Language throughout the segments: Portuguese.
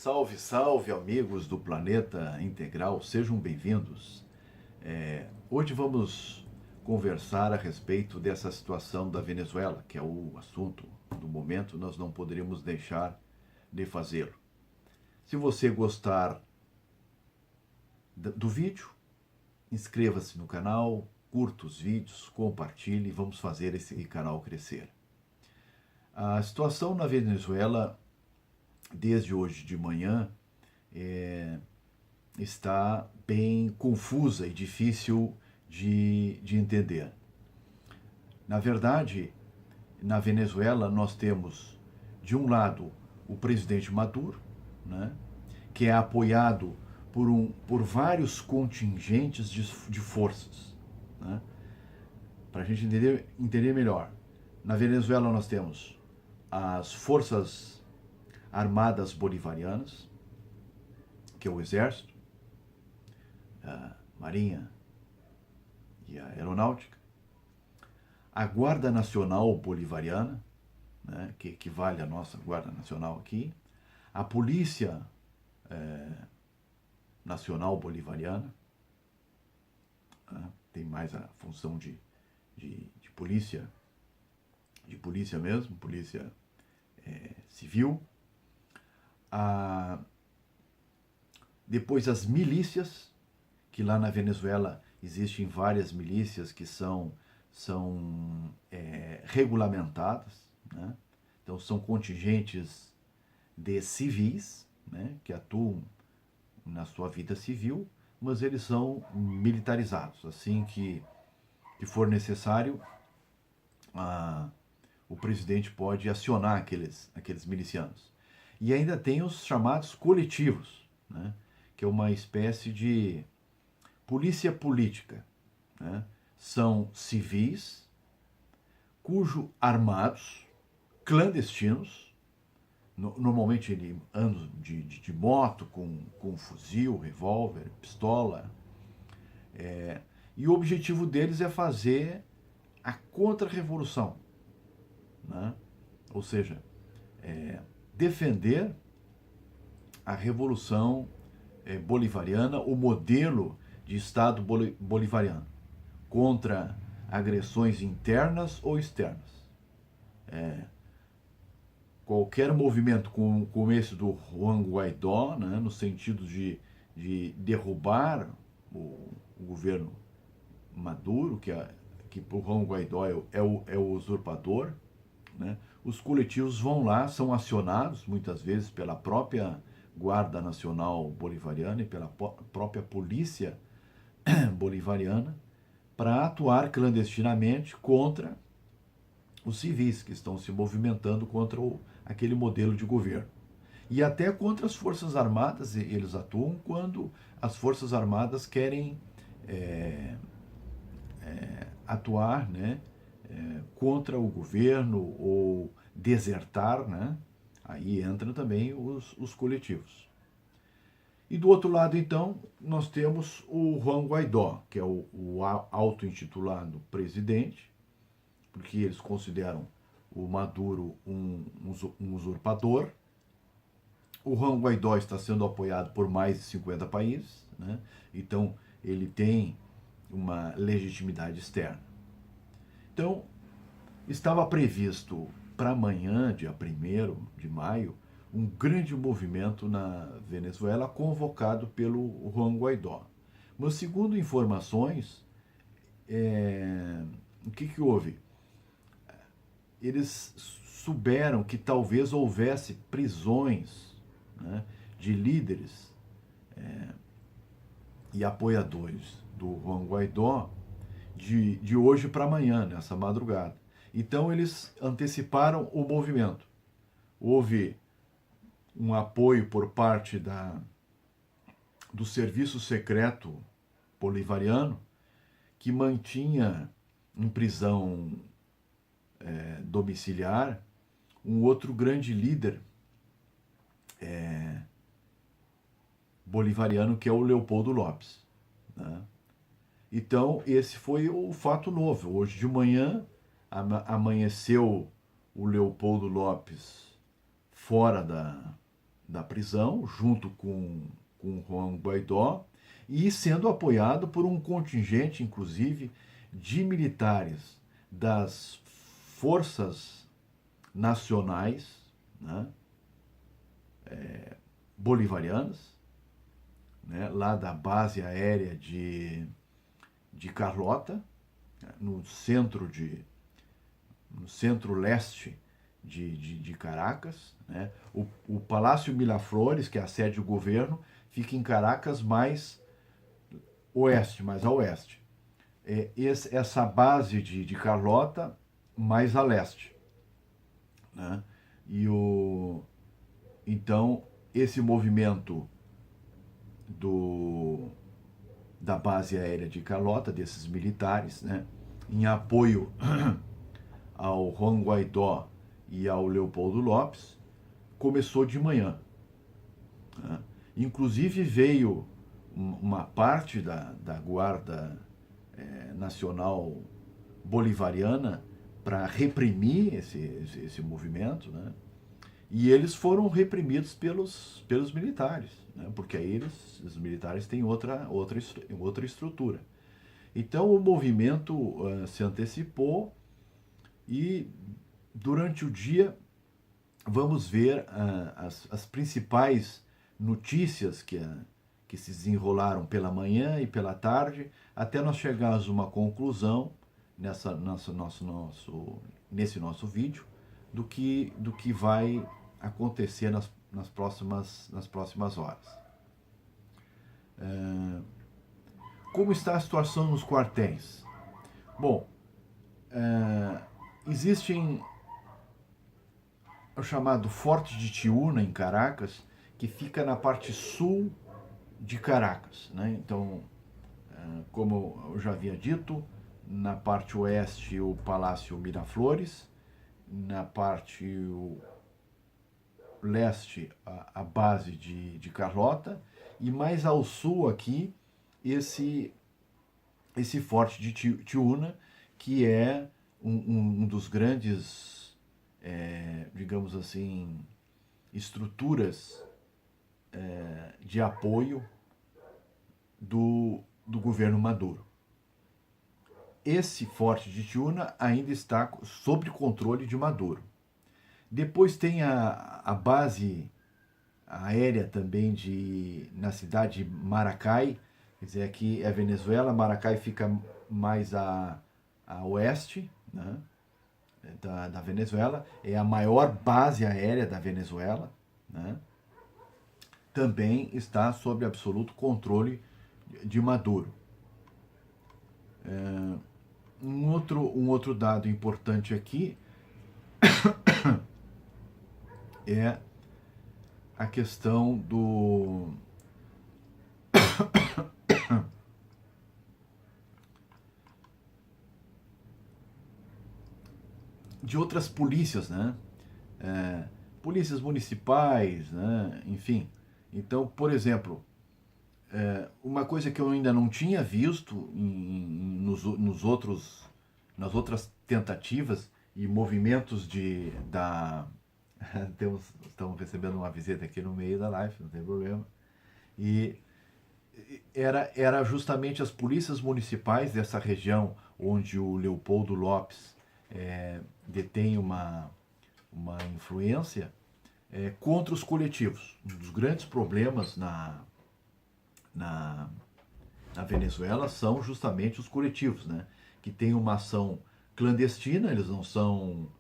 Salve, salve, amigos do Planeta Integral, sejam bem-vindos. Hoje vamos conversar a respeito dessa situação da Venezuela, que é o assunto do momento, nós não poderíamos deixar de fazê-lo. Se você gostar do vídeo, inscreva-se no canal, curta os vídeos, compartilhe e vamos fazer esse canal crescer. A situação na Venezuela, desde hoje de manhã, está bem confusa e difícil de entender. Na verdade, na Venezuela nós temos, de um lado, o presidente Maduro, né, que é apoiado por vários contingentes de forças. Né? Para a gente entender melhor, na Venezuela nós temos as Forças Armadas Bolivarianas, que é o Exército, a Marinha e a Aeronáutica, a Guarda Nacional Bolivariana, né, que equivale à nossa Guarda Nacional aqui, a Polícia Nacional Bolivariana, né, tem mais a função de polícia mesmo, polícia civil, depois as milícias, que lá na Venezuela existem várias milícias que são regulamentadas, né? Então são contingentes de civis, né, que atuam na sua vida civil, mas eles são militarizados. Assim que for necessário, o presidente pode acionar aqueles milicianos. E ainda tem os chamados coletivos, né, que é uma espécie de polícia política. Né? São civis, armados, clandestinos, normalmente ele andam de moto, com fuzil, revólver, pistola. E o objetivo deles é fazer a contra-revolução. Né? Ou seja, defender a revolução bolivariana, o modelo de Estado bolivariano, contra agressões internas ou externas. Qualquer movimento como esse do Juan Guaidó, né, no sentido de derrubar o governo Maduro, que para o Juan Guaidó é o usurpador, né, os coletivos vão lá, são acionados muitas vezes pela própria Guarda Nacional Bolivariana e pela própria polícia bolivariana para atuar clandestinamente contra os civis que estão se movimentando contra aquele modelo de governo. E até contra as Forças Armadas, eles atuam quando as Forças Armadas querem atuar, né, contra o governo ou desertar, né? Aí entram também os coletivos. E do outro lado, então, nós temos o Juan Guaidó, que é o auto-intitulado presidente, porque eles consideram o Maduro um usurpador. O Juan Guaidó está sendo apoiado por mais de 50 países, né? Então ele tem uma legitimidade externa. Então, estava previsto para amanhã, dia 1º de maio, um grande movimento na Venezuela convocado pelo Juan Guaidó. Mas, segundo informações, o que houve? Eles souberam que talvez houvesse prisões, né, de líderes e apoiadores do Juan Guaidó de hoje para amanhã, nessa madrugada. Então eles anteciparam o movimento. Houve um apoio por parte do serviço secreto bolivariano, que mantinha em prisão domiciliar um outro grande líder bolivariano, que é o Leopoldo Lopes. Né? Então, esse foi o fato novo. Hoje de manhã, amanheceu o Leopoldo Lopes fora da prisão, junto com Juan Guaidó, e sendo apoiado por um contingente, inclusive, de militares das forças nacionais, né, bolivarianas, né, lá da base aérea de Carlota, no centro-leste de Caracas. Né? O Palácio Miraflores, que é a sede do governo, fica em Caracas mais a oeste. Essa base de Carlota mais a leste. Né? Então, esse movimento da base aérea de Carlota, desses militares, né, em apoio ao Juan Guaidó e ao Leopoldo Lopes, começou de manhã. Né? Inclusive veio uma parte da Guarda Nacional Bolivariana para reprimir esse movimento, né? E eles foram reprimidos pelos militares, né? Porque aí os militares têm outra estrutura. Então o movimento se antecipou e durante o dia vamos ver as principais notícias que se desenrolaram pela manhã e pela tarde, até nós chegarmos a uma conclusão nesse nosso vídeo do que vai acontecer nas próximas horas. Como está a situação nos quartéis? Bom, existem o chamado Forte de Tiúna, em Caracas, que fica na parte sul de Caracas. Né? Então, como eu já havia dito, na parte oeste o Palácio Miraflores, na parte leste a base de Carlota, e mais ao sul aqui esse Forte de Tiúna, que é um dos grandes, digamos assim, estruturas de apoio do governo Maduro. Esse Forte de Tiúna ainda está sob controle de Maduro. Depois tem a base aérea também na cidade de Maracay, quer dizer, aqui é Venezuela, Maracay fica mais a oeste, né, da Venezuela, é a maior base aérea da Venezuela, né, também está sob absoluto controle de Maduro. Um outro dado importante aqui é a questão de outras polícias, né? Polícias municipais, né? Enfim. Então, por exemplo, uma coisa que eu ainda não tinha visto nas outras tentativas e movimentos estamos recebendo uma visita aqui no meio da live, não tem problema. E era justamente as polícias municipais dessa região onde o Leopoldo Lopes detém uma influência contra os coletivos. Um dos grandes problemas na Venezuela são justamente os coletivos, né? Que têm uma ação clandestina, eles não são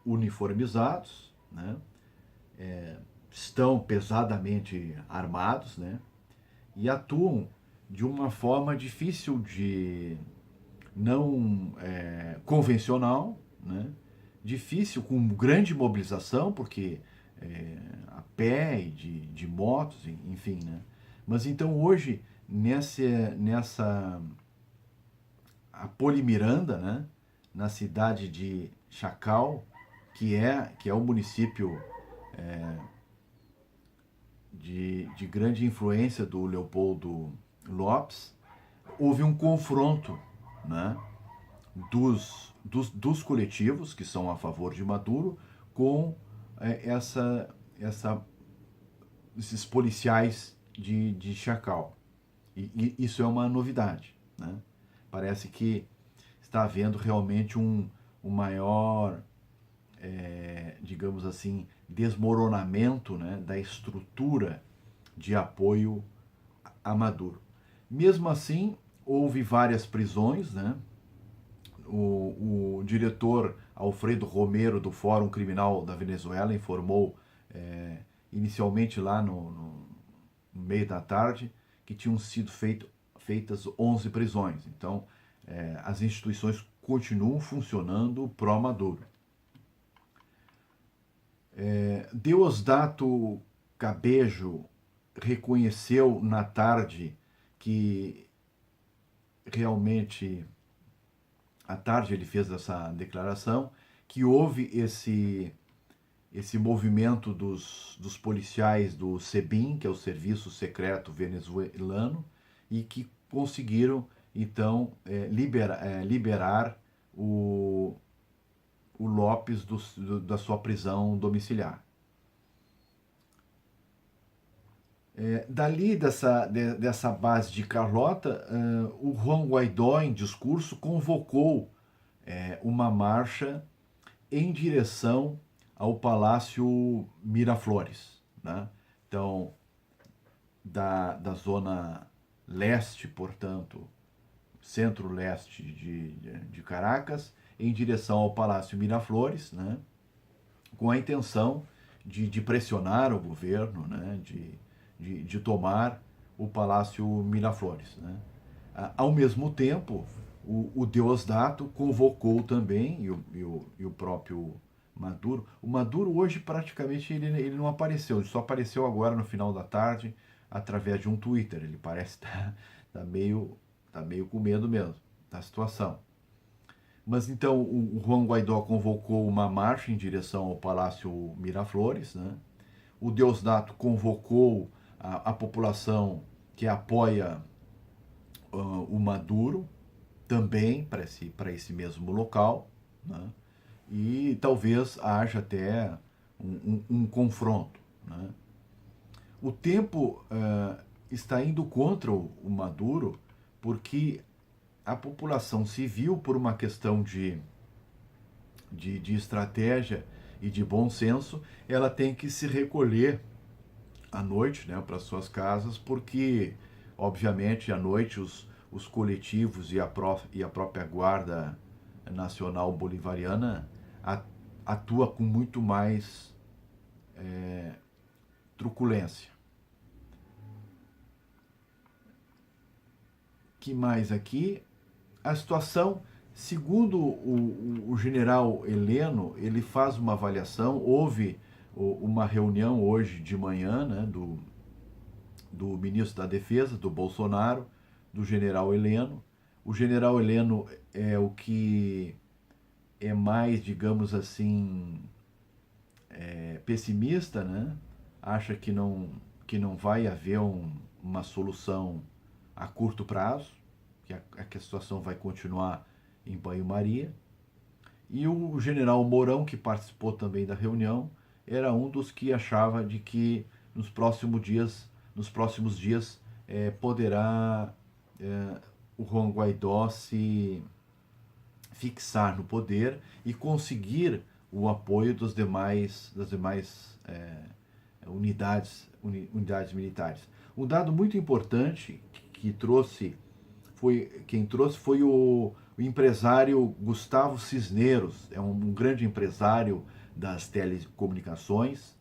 uniformizados, né? Estão pesadamente armados, né? E atuam de uma forma difícil não convencional, né? Difícil, com grande mobilização, porque a pé e de motos, enfim, né? Mas então hoje, a Polimiranda, né? Na cidade de Chacal, que é o município de grande influência do Leopoldo Lopes, houve um confronto, né, dos coletivos que são a favor de Maduro com essa esses policiais de Chacal. E isso é uma novidade, né? Parece que está havendo realmente um maior, digamos assim, desmoronamento, né, da estrutura de apoio a Maduro. Mesmo assim, houve várias prisões, né? O diretor Alfredo Romero, do Fórum Criminal da Venezuela, informou inicialmente lá no meio da tarde que tinham sido feitas 11 prisões. Então, as instituições continuam funcionando pró-Maduro. Deosdato Cabejo reconheceu na tarde que realmente, à tarde ele fez essa declaração, que houve esse movimento dos policiais do SEBIN, que é o Serviço Secreto Venezuelano, e que conseguiram, então, liberar o Lopes da sua prisão domiciliar. Dali, dessa base de Carlota, o Juan Guaidó, em discurso, convocou uma marcha em direção ao Palácio Miraflores, né? Então, da zona leste, portanto, centro-leste de Caracas, em direção ao Palácio Miraflores, né? Com a intenção de pressionar o governo, né? De tomar o Palácio Miraflores, né? Ao mesmo tempo, o Deosdato convocou também, e o próprio Maduro. O Maduro hoje praticamente ele não apareceu, ele só apareceu agora no final da tarde através de um Twitter. Ele parece estar tá meio com medo mesmo da situação. Mas então o Juan Guaidó convocou uma marcha em direção ao Palácio Miraflores, né? O Deosdato convocou a população que apoia o Maduro também para esse mesmo local, né? E talvez haja até um confronto, né? O tempo está indo contra o Maduro porque a população civil, por uma questão de estratégia e de bom senso, ela tem que se recolher à noite, né, para suas casas, porque, obviamente, à noite os coletivos e a própria Guarda Nacional Bolivariana atua com muito mais truculência. Que mais aqui? A situação, segundo o general Heleno, ele faz uma avaliação. Houve uma reunião hoje de manhã, né, do ministro da Defesa, do Bolsonaro, do general Heleno. O general Heleno é o que é mais, digamos assim, pessimista, né? Acha que não vai haver uma solução a curto prazo, que a situação vai continuar em banho-maria. E o general Mourão, que participou também da reunião, era um dos que achava de que nos próximos dias poderá o Juan Guaidó se fixar no poder e conseguir o apoio das demais unidades militares. Um dado muito importante quem trouxe foi o empresário Gustavo Cisneros, é um grande empresário das telecomunicações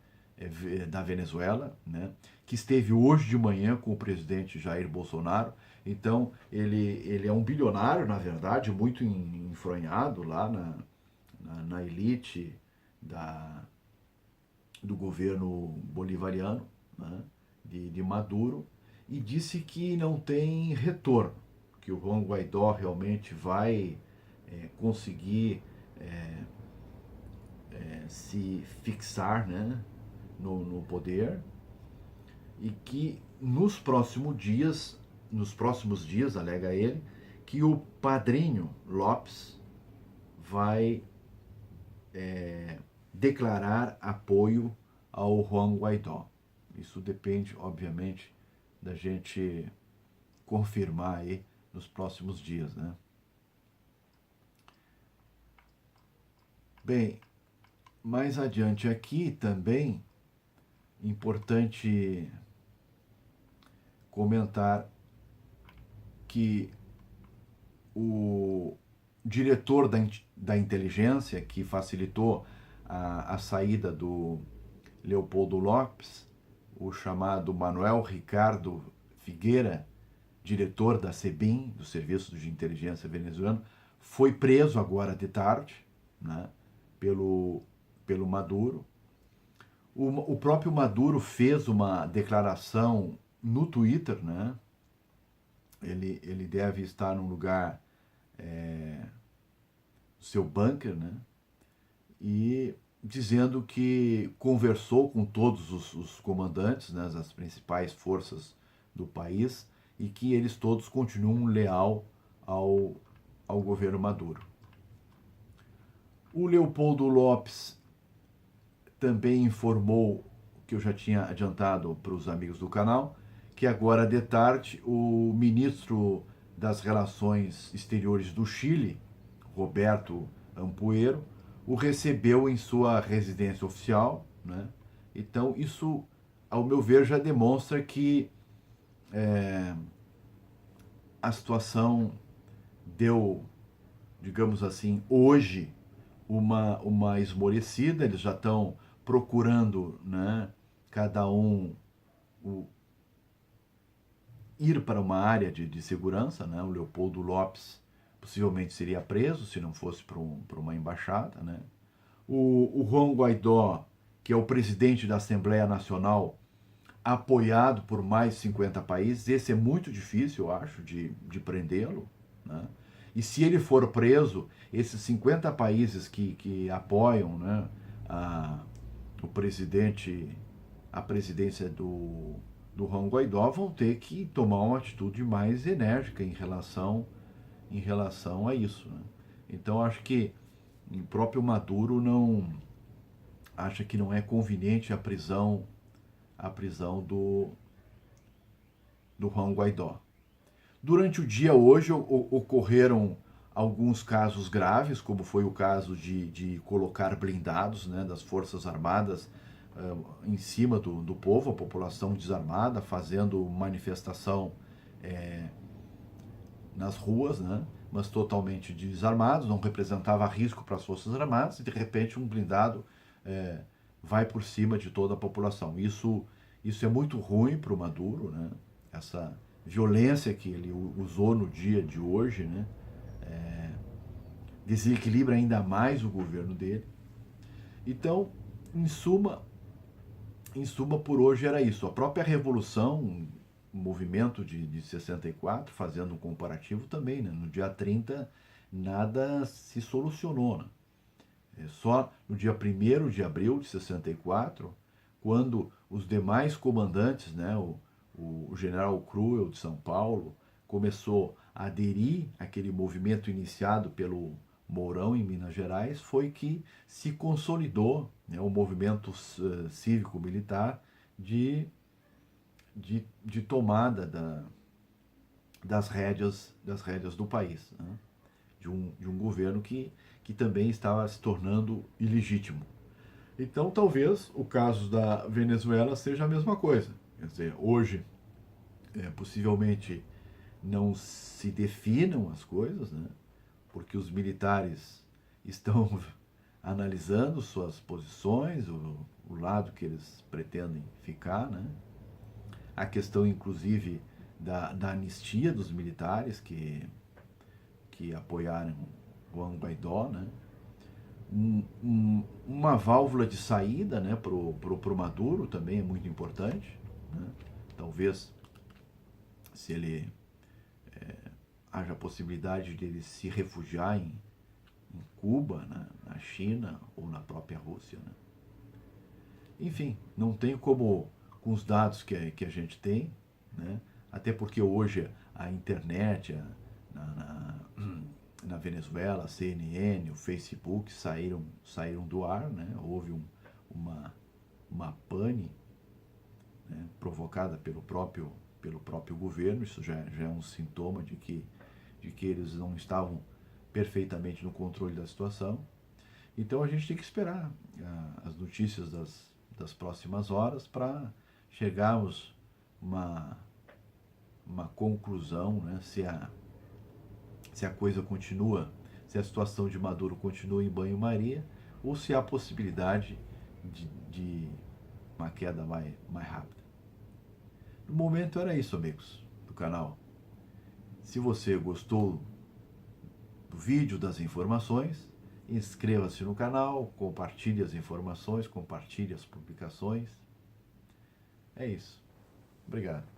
da Venezuela, né, que esteve hoje de manhã com o presidente Jair Bolsonaro. Então, ele é um bilionário, na verdade, muito enfronhado lá na elite do governo bolivariano, né, de Maduro, e disse que não tem retorno, que o Juan Guaidó realmente vai conseguir se fixar, né, no poder, e que nos próximos dias, alega ele, que o padrinho Lopes vai declarar apoio ao Juan Guaidó. Isso depende, obviamente, da gente confirmar aí nos próximos dias, né? Bem, mais adiante aqui também, importante comentar que o diretor da inteligência, que facilitou a saída do Leopoldo Lopes, o chamado Manuel Ricardo Figueira, diretor da SEBIN, do Serviço de Inteligência Venezuelano, foi preso agora de tarde, né, pelo Maduro. O próprio Maduro fez uma declaração no Twitter, né? Ele deve estar num lugar, seu bunker, né? E dizendo que conversou com todos os comandantes, né, das principais forças do país, e que eles todos continuam leal ao governo Maduro. O Leopoldo Lopes também informou, que eu já tinha adiantado para os amigos do canal, que agora de tarde o ministro das Relações Exteriores do Chile, Roberto Ampuero, o recebeu em sua residência oficial, né? Então isso, ao meu ver, já demonstra que a situação deu, digamos assim, hoje uma esmorecida. Eles já estão procurando, né, cada um o, ir para uma área de segurança, né? O Leopoldo Lopes possivelmente seria preso se não fosse para uma embaixada, né? O Juan Guaidó, que é o presidente da Assembleia Nacional, apoiado por mais de 50 países, esse é muito difícil, eu acho, de prendê-lo, né? E se ele for preso, esses 50 países que apoiam, né, o presidente, a presidência do Juan Guaidó, vão ter que tomar uma atitude mais enérgica em relação a isso, né? Então acho que o próprio Maduro não acha que não é conveniente a prisão do Juan Guaidó. Durante o dia hoje ocorreram alguns casos graves, como foi o caso de colocar blindados, né, das Forças Armadas em cima do povo, a população desarmada, fazendo manifestação nas ruas, né, mas totalmente desarmados, não representava risco para as Forças Armadas, e de repente um blindado vai por cima de toda a população. Isso é muito ruim para o Maduro, né? Essa violência que ele usou no dia de hoje, né, desequilibra ainda mais o governo dele. Então, em suma, por hoje era isso. A própria revolução, o movimento de 64, fazendo um comparativo também, né? No dia 30, nada se solucionou, né? Só no dia 1º de abril de 64, quando os demais comandantes, né, o general Cruel de São Paulo, começou a aderir àquele movimento iniciado pelo Mourão em Minas Gerais, foi que se consolidou, né, o movimento cívico-militar de tomada das rédeas do país, né? De um governo que também estava se tornando ilegítimo. Então, talvez o caso da Venezuela seja a mesma coisa. Quer dizer, hoje, possivelmente não se definam as coisas, né? Porque os militares estão analisando suas posições, o lado que eles pretendem ficar, né? A questão, inclusive, da anistia dos militares que apoiaram Juan Guaidó, né? Uma válvula de saída, né, pro Maduro também é muito importante, né? Talvez, se ele haja a possibilidade de ele se refugiar em Cuba, né, na China ou na própria Rússia, né? Enfim, não tem como, com os dados que a gente tem, né? Até porque hoje a internet, na Venezuela, a CNN, o Facebook saíram do ar, né? Houve uma pane, né, provocada pelo próprio governo. Isso já é um sintoma de que eles não estavam perfeitamente no controle da situação. Então a gente tem que esperar as notícias das próximas horas para chegarmos uma conclusão, né? Se a coisa continua, se a situação de Maduro continua em banho-maria, ou se há possibilidade de uma queda mais rápida. No momento era isso, amigos do canal. Se você gostou do vídeo, das informações, inscreva-se no canal, compartilhe as informações, compartilhe as publicações. É isso. Obrigado.